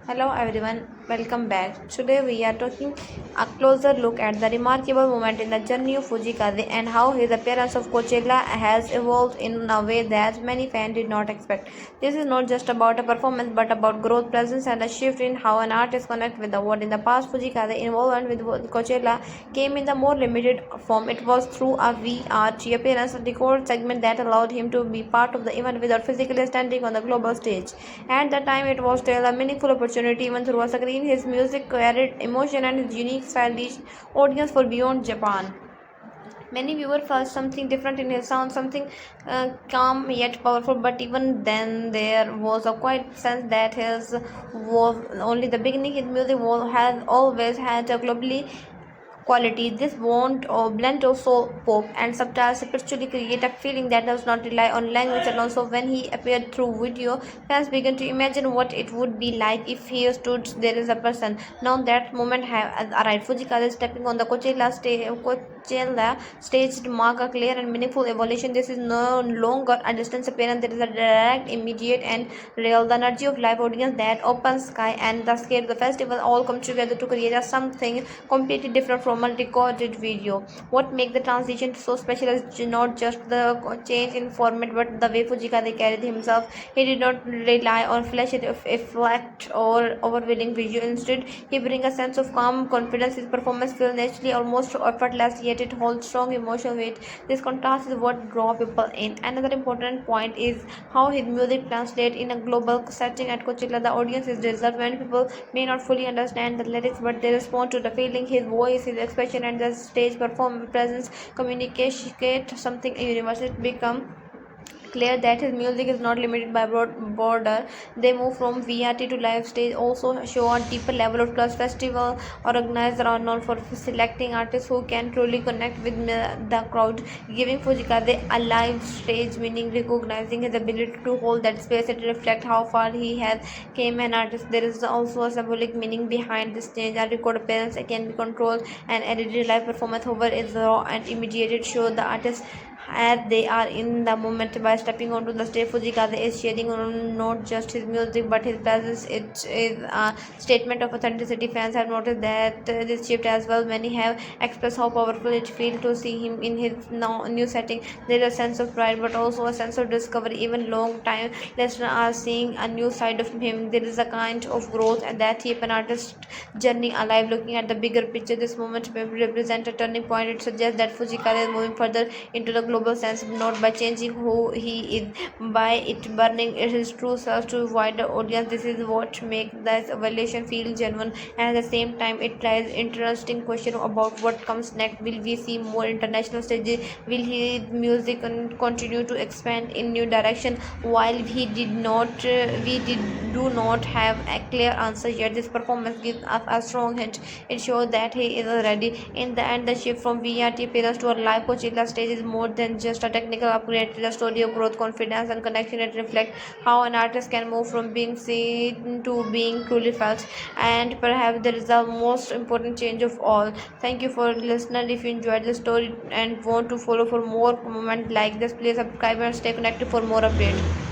Hello everyone, welcome back. Today we are taking a closer look at the remarkable moment in the journey of Fujikaze and how his appearance of Coachella has evolved in a way that many fans did not expect. This is not just about a performance but about growth, presence and a shift in how an artist connects with the world. In the past, Fujikaze involvement with Coachella came in the more limited form. It was through a VRT appearance, a record segment that allowed him to be part of the event without physically standing on the global stage. At the time, it was still a meaningful opportunity. Even through a screen, his music carried emotion and his unique style reached audience for beyond Japan. Many viewers felt something different in his sound, something calm yet powerful. But even then, there was a quiet sense that his was only the beginning. His music has always had a globally quality. This blend of soul, pop, and subtle spiritually create a feeling that does not rely on language alone. So when he appeared through video, fans began to imagine what it would be like if he stood there as a person. Now that moment has arrived. Fujikaze is stepping on the Coachella stage to mark a clear and meaningful evolution. This is no longer a distant appearance. There is a direct, immediate, and real. The energy of live audience, that open sky, and the scale of the festival all come together to create something completely different from a recorded video. What makes the transition so special is not just the change in format but the way Fujikaze carried himself. He did not rely on flash effect or overwhelming visual. Instead, he brings a sense of calm confidence. His performance feels naturally, almost effortless, yet it holds strong emotional weight. This contrast is what draws people in. Another important point is how his music translates in a global setting. At Coachella, the audience is reserved. Many people may not fully understand the lyrics, but they respond to the feeling. His voice, his expression, and the stage performance presence communicate something universal. It become clear that his music is not limited by border. They move from VRT to live stage, also show a deeper level of trust. Festival organizers are known for selecting artists who can truly connect with the crowd, giving Fujikaze a live stage meaning, recognizing his ability to hold that space. It reflects how far he has came an artist. There is also a symbolic meaning behind this change. A record appearance can be controlled and edited. Live performance however is raw and immediate. It shows the artist as they are in the moment. By stepping onto the stage, Fujikaze is sharing not just his music but his presence. It is a statement of authenticity. Fans have noticed that this shift as well. Many have expressed how powerful it feels to see him in his new setting. There is a sense of pride but also a sense of discovery. Even long time listeners are seeing a new side of him. There is a kind of growth and that keep an artist journey alive. Looking at the bigger picture, this moment may represent a turning point. It suggests that Fujikaze is moving further into the global sense, not by changing who he is, by it burning his true self to a wider audience. This is what makes this evaluation feel genuine, and at the same time, it raises interesting question about what comes next. Will we see more international stages? Will his music continue to expand in new direction? While we do not have a clear answer yet, this performance gives us a strong hint. It shows that he is ready. In the end, the shift from VRT appearance to a live Coachella stage is more than just a technical upgrade. It is a story of growth, confidence, and connection. It reflects how an artist can move from being seen to being truly felt. And perhaps there is the most important change of all. Thank you for listening. If you enjoyed the story and want to follow for more moments like this, please subscribe and stay connected for more updates.